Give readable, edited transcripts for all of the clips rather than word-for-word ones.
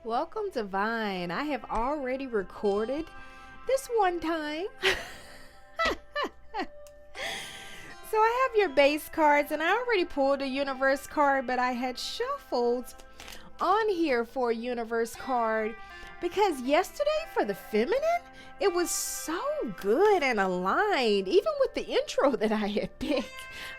Welcome to Vine. I have already recorded this one time. So I have your base cards, and I already pulled a universe card, but I had shuffled on here for a universe card because yesterday for the feminine, it was so good and aligned, even with the intro that I had picked.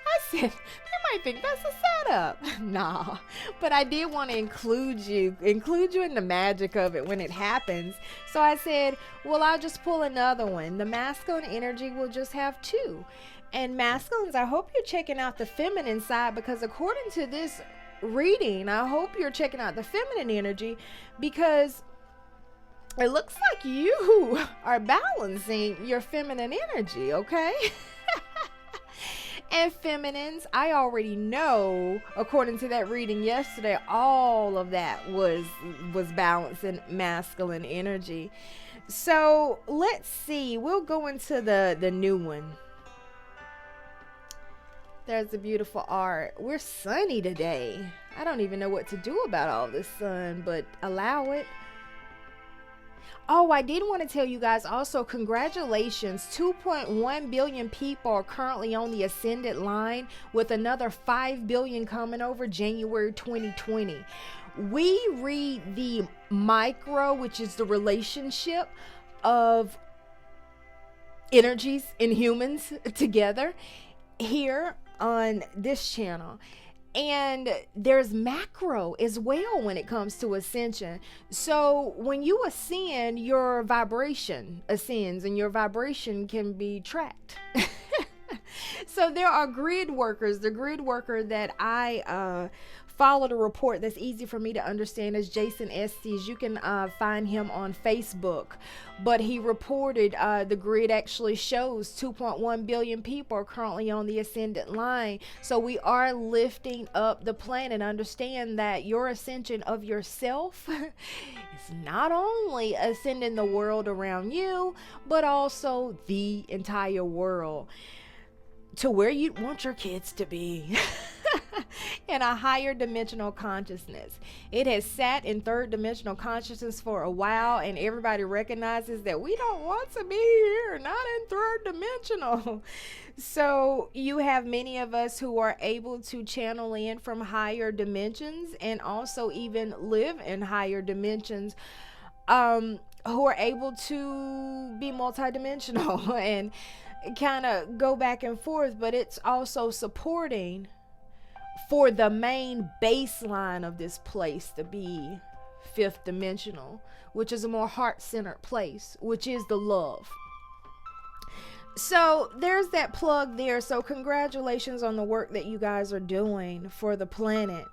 I said, you might think that's a setup. Nah, but I did want to include you in the magic of it when it happens. So I said, well, I'll just pull another one. The masculine energy will just have two. And masculines, I hope you're checking out the feminine side, because according to this reading, I hope you're checking out the feminine energy, because it looks like you are balancing your feminine energy, okay? And feminines, I already know, according to that reading yesterday, all of that was balancing masculine energy. So let's see. We'll go into the new one. There's the beautiful art. We're sunny today. I don't even know what to do about all this sun, but allow it. Oh, I did want to tell you guys also, congratulations. 2.1 billion people are currently on the ascended line, with another 5 billion coming over January 2020. We read the micro, which is the relationship of energies in humans together, here on this channel. And there's macro as well when it comes to ascension. So when you ascend, your vibration ascends, and your vibration can be tracked. So there are grid workers. The grid worker that I followed a report that's easy for me to understand is Jason Estes. You can find him on Facebook, but he reported the grid actually shows 2.1 billion people are currently on the ascendant line. So we are lifting up the planet. Understand that your ascension of yourself is not only ascending the world around you, but also the entire world, to where you want your kids to be. In a higher dimensional consciousness. It has sat in third dimensional consciousness for a while, and everybody recognizes that we don't want to be here, not in third dimensional. So you have many of us who are able to channel in from higher dimensions, and also even live in higher dimensions, who are able to be multidimensional and kind of go back and forth. But it's also supporting for the main baseline of this place to be fifth dimensional, which is a more heart-centered place, which is the love. So there's that plug there. So congratulations on the work that you guys are doing for the planet.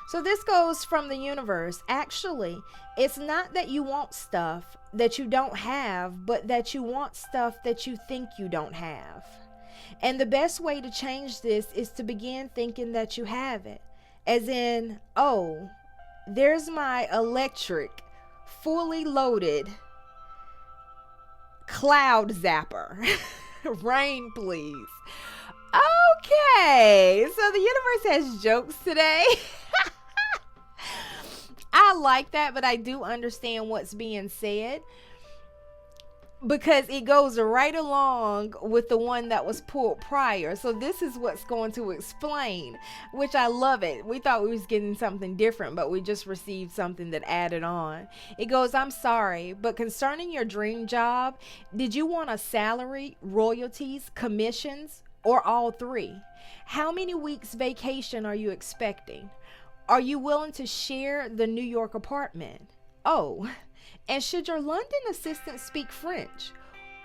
So this goes from the universe. Actually, it's not that you want stuff that you don't have, but that you want stuff that you think you don't have. And the best way to change this is to begin thinking that you have it. As in, oh, there's my electric, fully loaded cloud zapper. Rain, please. Okay, so the universe has jokes today. I like that, but I do understand what's being said, because it goes right along with the one that was pulled prior. So this is what's going to explain, which I love it. We thought we was getting something different, but we just received something that added on. It goes, I'm sorry, but concerning your dream job, did you want a salary, royalties, commissions, or all three? How many weeks vacation are you expecting? Are you willing to share the New York apartment? Oh, and should your London assistant speak French?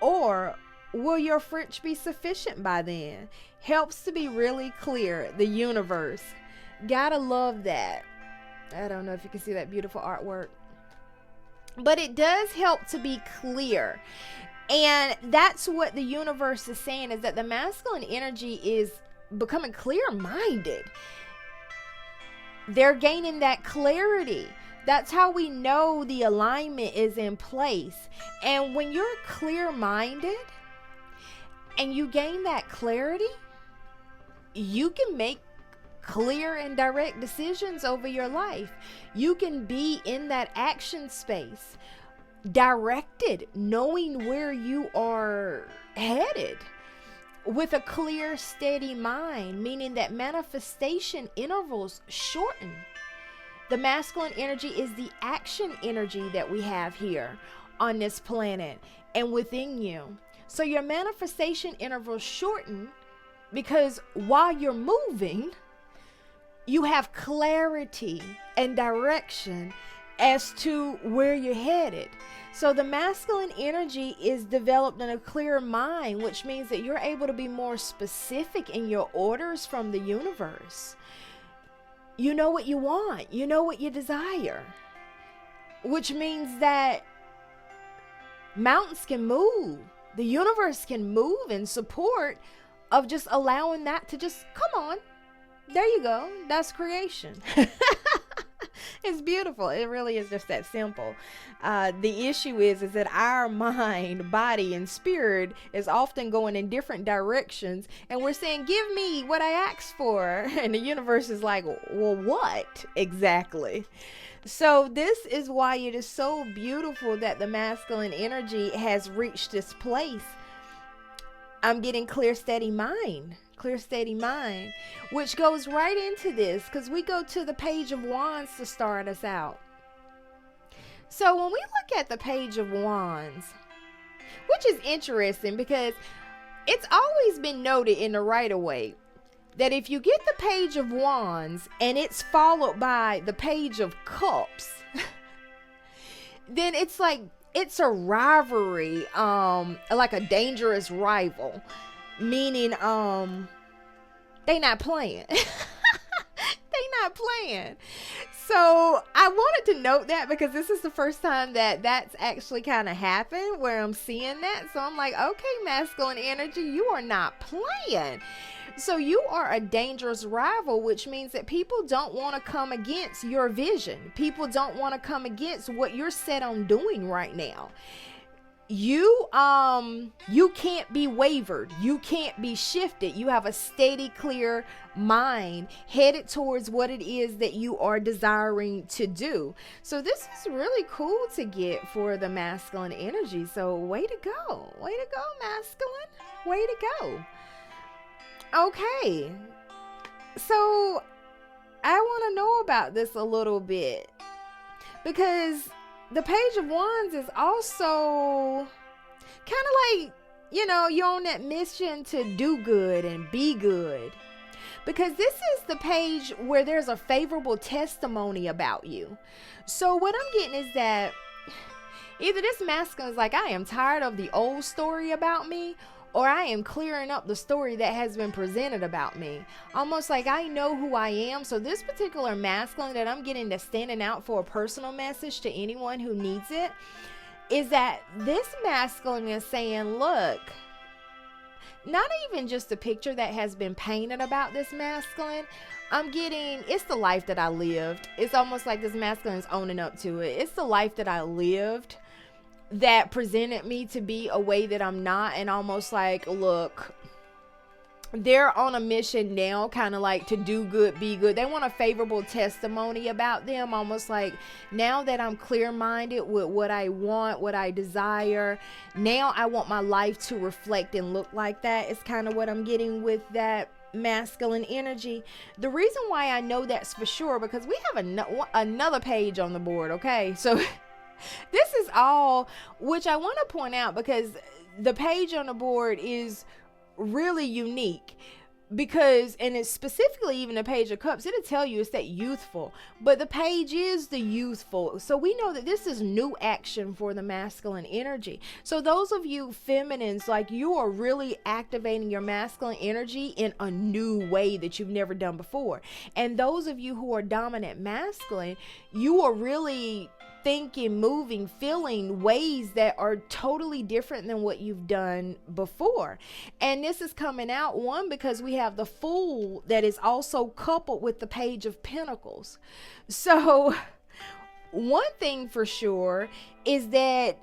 Or will your French be sufficient by then? Helps to be really clear. The universe. Gotta love that. I don't know if you can see that beautiful artwork, but it does help to be clear. And that's what the universe is saying, is that the masculine energy is becoming clear-minded. They're gaining that clarity. That's how we know the alignment is in place. And when you're clear-minded and you gain that clarity, you can make clear and direct decisions over your life. You can be in that action space, directed, knowing where you are headed, with a clear, steady mind, meaning that manifestation intervals shorten. The masculine energy is the action energy that we have here on this planet and within you. So your manifestation intervals shorten because while you're moving, you have clarity and direction as to where you're headed. So the masculine energy is developed in a clear mind, which means that you're able to be more specific in your orders from the universe. You know what you want, you know what you desire, which means that mountains can move. The universe can move in support of just allowing that to just come on. There you go. That's creation. It's beautiful. It really is just that simple. The issue is that our mind, body, and spirit is often going in different directions, and we're saying, give me what I asked for. And the universe is like, well, what exactly? So this is why it is so beautiful that the masculine energy has reached this place. I'm getting clear, steady mind, which goes right into this, because we go to the Page of Wands to start us out. So when we look at the Page of Wands, which is interesting because it's always been noted in the Rider-Waite that if you get the Page of Wands and it's followed by the Page of Cups, then it's like it's a rivalry, like a dangerous rival, meaning they not playing. They not playing. So I wanted to note that because this is the first time that that's actually kind of happened where I'm seeing that. So I'm like, okay, masculine energy, you are not playing. So you are a dangerous rival, which means that people don't want to come against your vision. People don't want to come against what you're set on doing right now. You can't be wavered. You can't be shifted. You have a steady, clear mind headed towards what it is that you are desiring to do. So this is really cool to get for the masculine energy. So way to go. Way to go, masculine. Way to go. Okay. So I want to know about this a little bit because the Page of Wands is also kind of like, you know, you're on that mission to do good and be good. Because this is the page where there's a favorable testimony about you. So what I'm getting is that either this masculine is like, I am tired of the old story about me, or I am clearing up the story that has been presented about me. Almost like I know who I am. So this particular masculine that I'm getting that's standing out for a personal message to anyone who needs it is that this masculine is saying, look, not even just a picture that has been painted about this masculine. I'm getting, it's the life that I lived. It's almost like this masculine is owning up to it. It's the life that I lived that presented me to be a way that I'm not, and almost like, look, they're on a mission now, kind of like to do good, be good. They want a favorable testimony about them, almost like now that I'm clear-minded with what I want, what I desire, now I want my life to reflect and look like that. It's kind of what I'm getting with that masculine energy. The reason why I know that's for sure, because we have another page on the board, okay? So this is all, which I want to point out because the page on the board is really unique because, and it's specifically even the Page of Cups, it'll tell you it's that youthful, but the page is the youthful. So we know that this is new action for the masculine energy. So those of you feminines, like, you are really activating your masculine energy in a new way that you've never done before. And those of you who are dominant masculine, you are really thinking, moving, feeling ways that are totally different than what you've done before. And this is coming out, one, because we have the Fool that is also coupled with the Page of Pentacles. So one thing for sure is that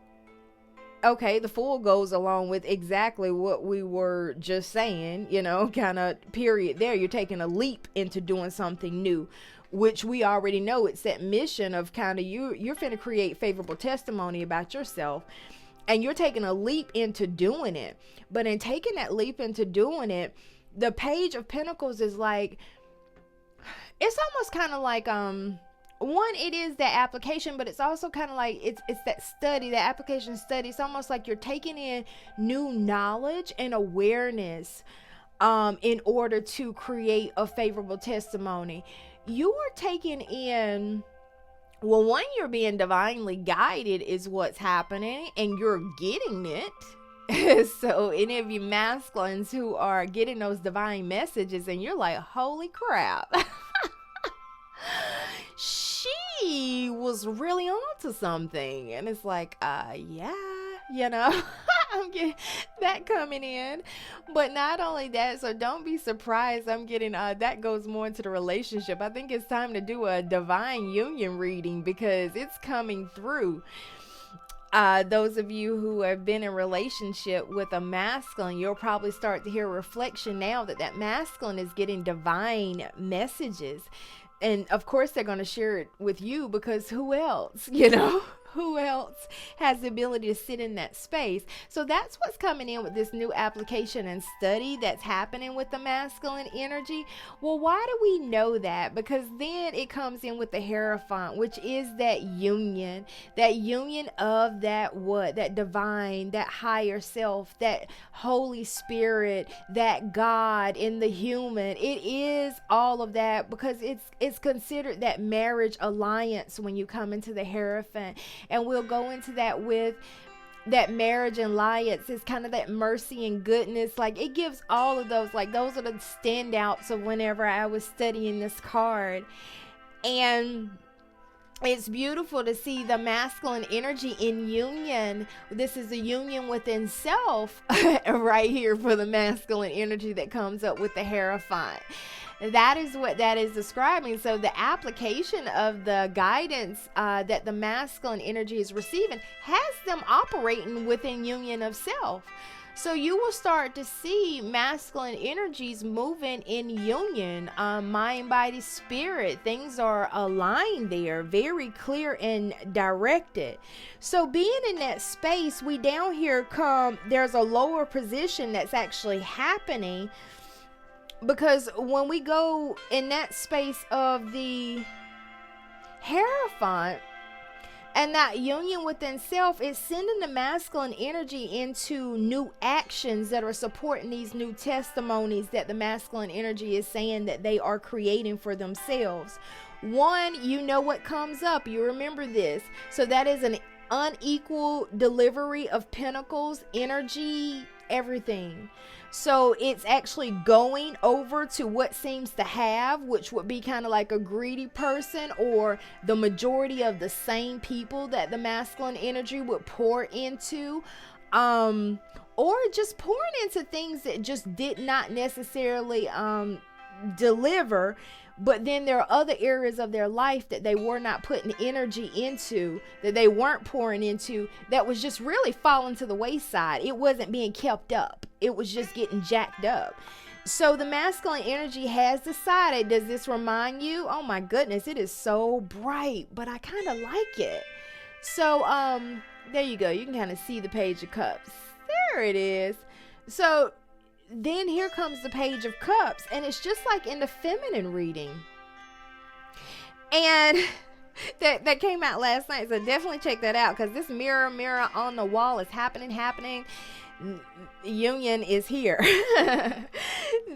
okay, the Fool goes along with exactly what we were just saying, kind of period there. You're taking a leap into doing something new, which we already know. It's that mission of kind of you're finna create favorable testimony about yourself, and you're taking a leap into doing it. But in taking that leap into doing it, the Page of Pentacles is like, it's almost kind of like, one, it is that application, but it's also kind of like it's that study, that application study. It's almost like you're taking in new knowledge and awareness in order to create a favorable testimony. You are taking in, well, one, you're being divinely guided is what's happening, and you're getting it. So any of you masculines who are getting those divine messages and you're like, holy crap. She was really onto something. And it's like, yeah, I'm getting that coming in. But not only that, so don't be surprised. I'm getting, that goes more into the relationship. I think it's time to do a divine union reading because it's coming through. Those of you who have been in relationship with a masculine, you'll probably start to hear reflection now that masculine is getting divine messages. And of course they're going to share it with you because who else, who else has the ability to sit in that space? So that's what's coming in with this new application and study that's happening with the masculine energy. Well, why do we know that? Because then it comes in with the Hierophant, which is that union of that divine, that higher self, that Holy Spirit, that God in the human. It is all of that because it's considered that marriage alliance when you come into the Hierophant. And we'll go into that with that marriage and alliance. It's kind of that mercy and goodness. Like it gives all of those, like those are the standouts of whenever I was studying this card. And it's beautiful to see the masculine energy in union. This is a union within self right here for the masculine energy that comes up with the Hierophant. That is what that is describing. So the application of the guidance that the masculine energy is receiving has them operating within union of self. So you will start to see masculine energies moving in union, mind, body, spirit. Things are aligned there, very clear and directed. So being in that space, we down here there's a lower position that's actually happening. Because when we go in that space of the Hierophant and that union within self, it's sending the masculine energy into new actions that are supporting these new testimonies that the masculine energy is saying that they are creating for themselves. One, what comes up. You remember this. So that is an unequal delivery of pentacles, energy, everything. So it's actually going over to what seems to have, which would be kind of like a greedy person or the majority of the same people that the masculine energy would pour into, or just pouring into things that just did not necessarily deliver. But then there are other areas of their life that they were not putting energy into, that they weren't pouring into, that was just really falling to the wayside. It wasn't being kept up. It was just getting jacked up. So the masculine energy has decided, does this remind you? Oh my goodness, it is so bright, but I kind of like it. So there you go. You can kind of see the Page of Cups. There it is. So then here comes the Page of Cups, and it's just like in the feminine reading. And that came out last night, so definitely check that out, because this mirror on the wall is happening. Union is here.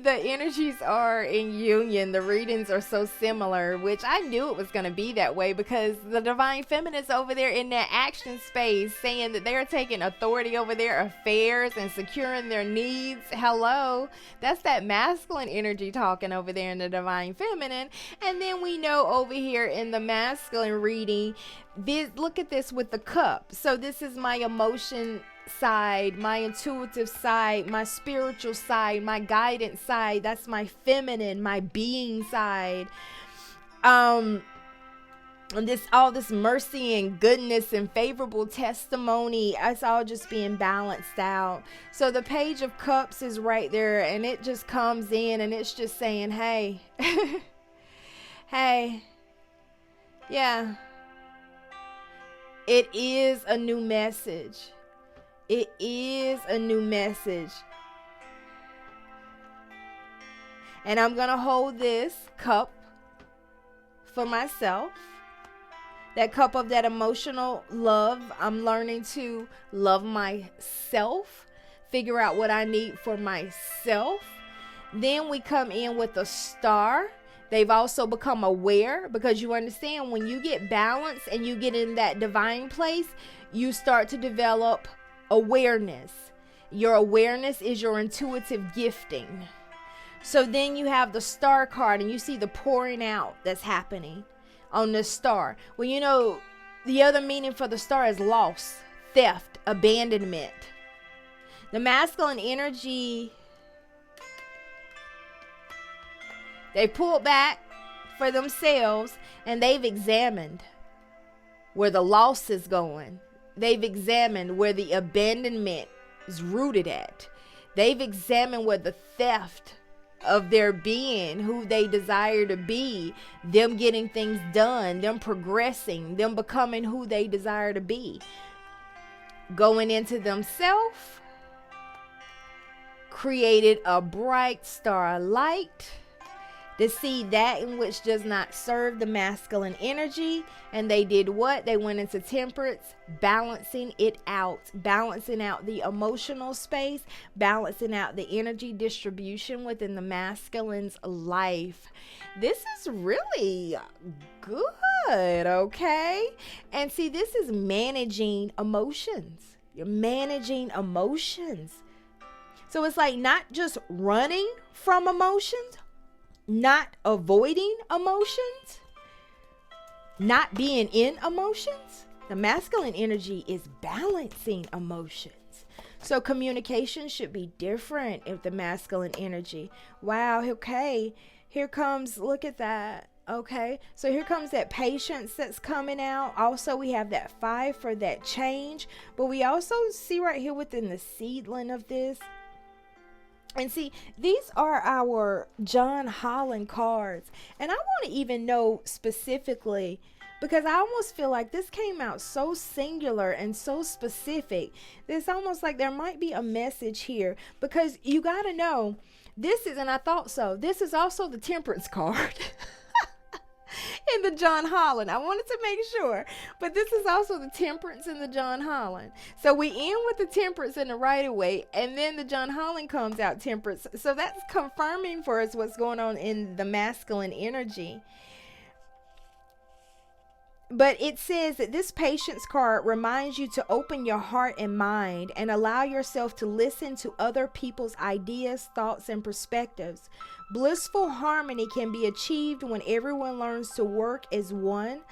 The energies are in union. The readings are so similar, which I knew it was going to be that way, because the divine feminists over there in that action space saying that they're taking authority over their affairs and securing their needs. Hello, that's that masculine energy talking over there in the divine feminine. And then we know over here in the masculine reading, look at this with the cup. So this is my emotion side, my intuitive side, my spiritual side, my guidance side. That's my feminine, my being side. And all this mercy and goodness and favorable testimony, it's all just being balanced out. So the Page of Cups is right there, and it just comes in and it's just saying, hey, hey, yeah, it is a new message. It is a new message. And I'm going to hold this cup for myself. That cup of that emotional love. I'm learning to love myself, figure out what I need for myself. Then we come in with a star. They've also become aware, because you understand when you get balanced and you get in that divine place, you start to develop awareness. Your awareness is your intuitive gifting. So then you have the star card and you see the pouring out that's happening on the star. Well, you know, the other meaning for the star is loss, theft, abandonment. The masculine energy, they pulled back for themselves and they've examined where the loss is going. They've examined where the abandonment is rooted at. They've examined where the theft of their being, who they desire to be, them getting things done, them progressing, them becoming who they desire to be, going into themselves, created a bright star light to see that in which does not serve the masculine energy. And they did what? They went into temperance, balancing it out, balancing out the emotional space, balancing out the energy distribution within the masculine's life. This is really good, okay? And see, this is managing emotions. You're managing emotions. So it's like not just running from emotions, not avoiding emotions, not being in emotions. The masculine energy is balancing emotions. So communication should be different with the masculine energy. Wow, okay. Here comes, look at that. Okay, so here comes that patience that's coming out. Also, we have that 5 for that change. But we also see right here within the seedling of this. And see, these are our John Holland cards. And I want to even know specifically, because I almost feel like this came out so singular and so specific. It's almost like there might be a message here, because you got to know, this is, and I thought so, this is also the Temperance card. In the John Holland. I wanted to make sure. But this is also the Temperance in the John Holland. So we end with the Temperance in the Rider-Waite, and then the John Holland comes out Temperance. So that's confirming for us what's going on in the masculine energy. But it says that this Patience card reminds you to open your heart and mind and allow yourself to listen to other people's ideas, thoughts, and perspectives. Blissful harmony can be achieved when everyone learns to work as one.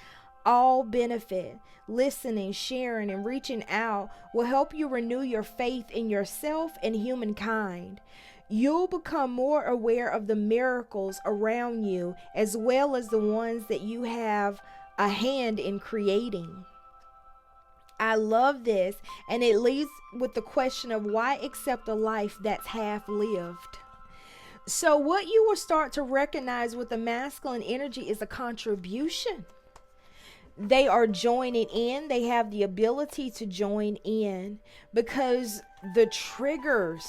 All benefit. Listening, sharing, and reaching out will help you renew your faith in yourself and humankind. You'll become more aware of the miracles around you, as well as the ones that you have a hand in creating. I love this, and it leads with the question of why accept a life that's half lived. So what you will start to recognize with the masculine energy is a contribution. They are joining in. They have the ability to join in, because the triggers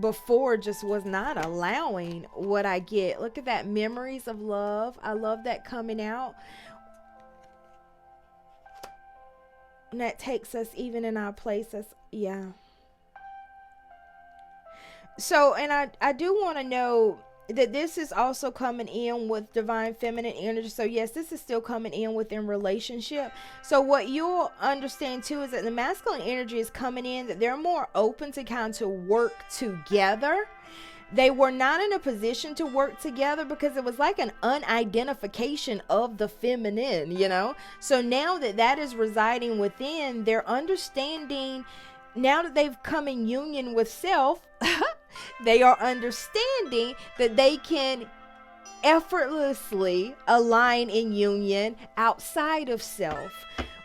before just was not allowing what I get. Look at that, memories of love. I love that coming out. And that takes us even in our places. Yeah. So, and I do want to know that this is also coming in with divine feminine energy. So yes, this is still coming in within relationship. So what you'll understand too is that the masculine energy is coming in, that they're more open to kind of work together. They were not in a position to work together because it was like an unidentification of the feminine, you know. So now that that is residing within, they're understanding, now that they've come in union with self, they are understanding that they can effortlessly align in union outside of self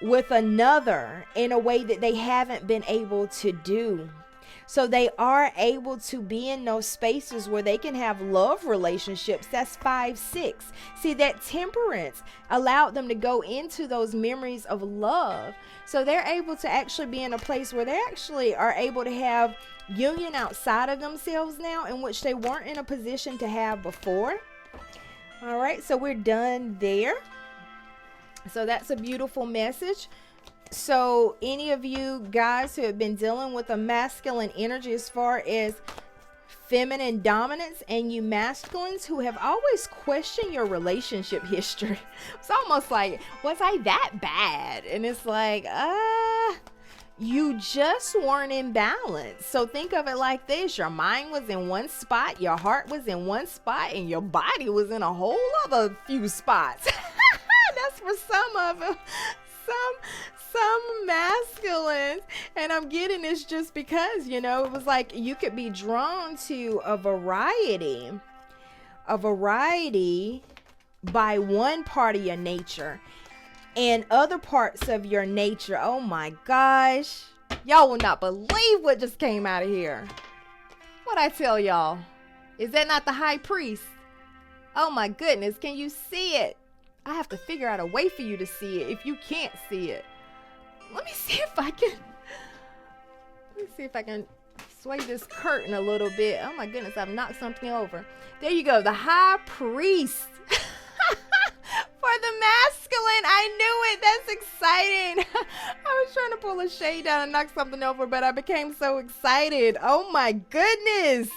with another in a way that they haven't been able to do. So they are able to be in those spaces where they can have love relationships. That's 5, 6. See, that temperance allowed them to go into those memories of love. So they're able to actually be in a place where they actually are able to have union outside of themselves now, in which they weren't in a position to have before. All right, so we're done there. So that's a beautiful message. So any of you guys who have been dealing with a masculine energy as far as feminine dominance, and you masculines who have always questioned your relationship history, it's almost like, was I that bad? And it's like, you just weren't in balance. So think of it like this: your mind was in one spot, your heart was in one spot, and your body was in a whole other few spots. That's for some of them. Some masculines, and I'm getting this just because, you know, it was like you could be drawn to a variety by one part of your nature, and other parts of your nature, oh my gosh, y'all will not believe what just came out of here. What I tell y'all, is that not the high priest? Oh my goodness, can you see it? I have to figure out a way for you to see it if you can't see it. Let me see if I can sway this curtain a little bit. Oh my goodness, I've knocked something over. There you go, the high priest. For the masculine, I knew it. That's exciting. I was trying to pull a shade down and knock something over, but I became so excited. Oh my goodness.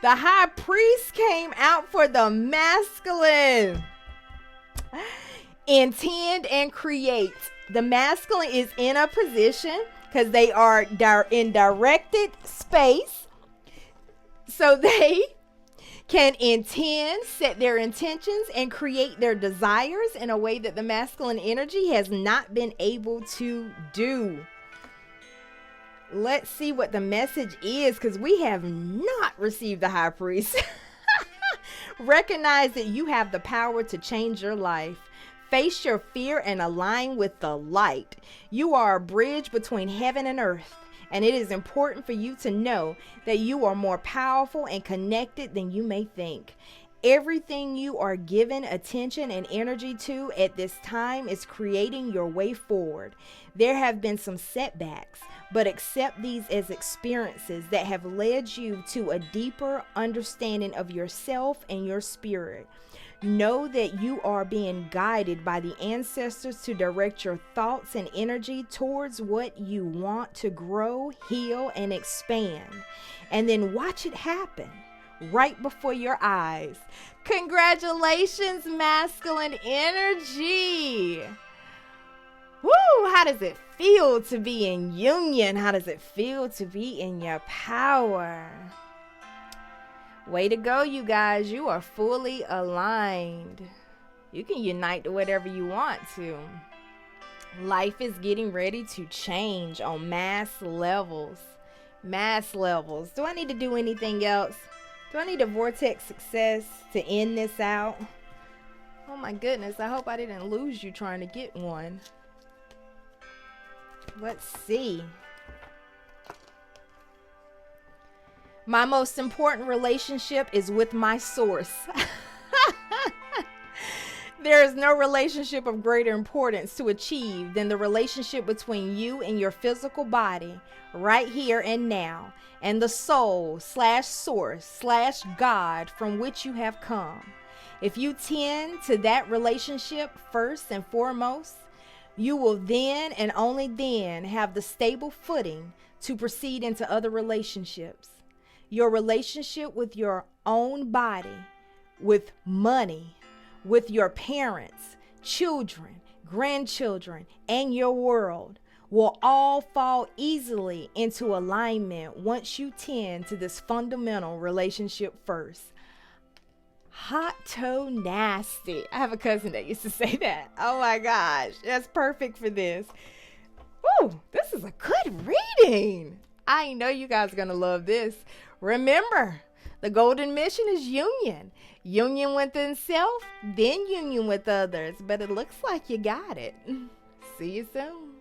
The high priest came out for the masculine. Intend and create. The masculine is in a position, because they are in directed space, so they can intend, set their intentions, and create their desires in a way that the masculine energy has not been able to do. Let's see what the message is, because we have not received the high priest. Recognize that you have the power to change your life. Face your fear and align with the light. You are a bridge between heaven and earth, and it is important for you to know that you are more powerful and connected than you may think. Everything you are given attention and energy to at this time is creating your way forward. There have been some setbacks, but accept these as experiences that have led you to a deeper understanding of yourself and your spirit. Know that you are being guided by the ancestors to direct your thoughts and energy towards what you want to grow, heal, and expand. And then watch it happen right before your eyes. Congratulations, masculine energy. Woo! How does it feel to be in union? How does it feel to be in your power? Way to go, you guys. You are fully aligned. You can unite to whatever you want to. Life is getting ready to change on mass levels. Mass levels. Do I need to do anything else? Do I need a vortex success to end this out? Oh my goodness. I hope I didn't lose you trying to get one. Let's see. My most important relationship is with my source. There is no relationship of greater importance to achieve than the relationship between you and your physical body right here and now, and the soul / source / God from which you have come. If you tend to that relationship first and foremost, you will then and only then have the stable footing to proceed into other relationships. Your relationship with your own body, with money, with your parents, children, grandchildren, and your world will all fall easily into alignment once you tend to this fundamental relationship first. Hot toe nasty. I have a cousin that used to say that. Oh my gosh, that's perfect for this. Woo, this is a good reading. I know you guys are going to love this. Remember, The golden mission is union. Union within self, then union with others. But it looks like you got it. See you soon.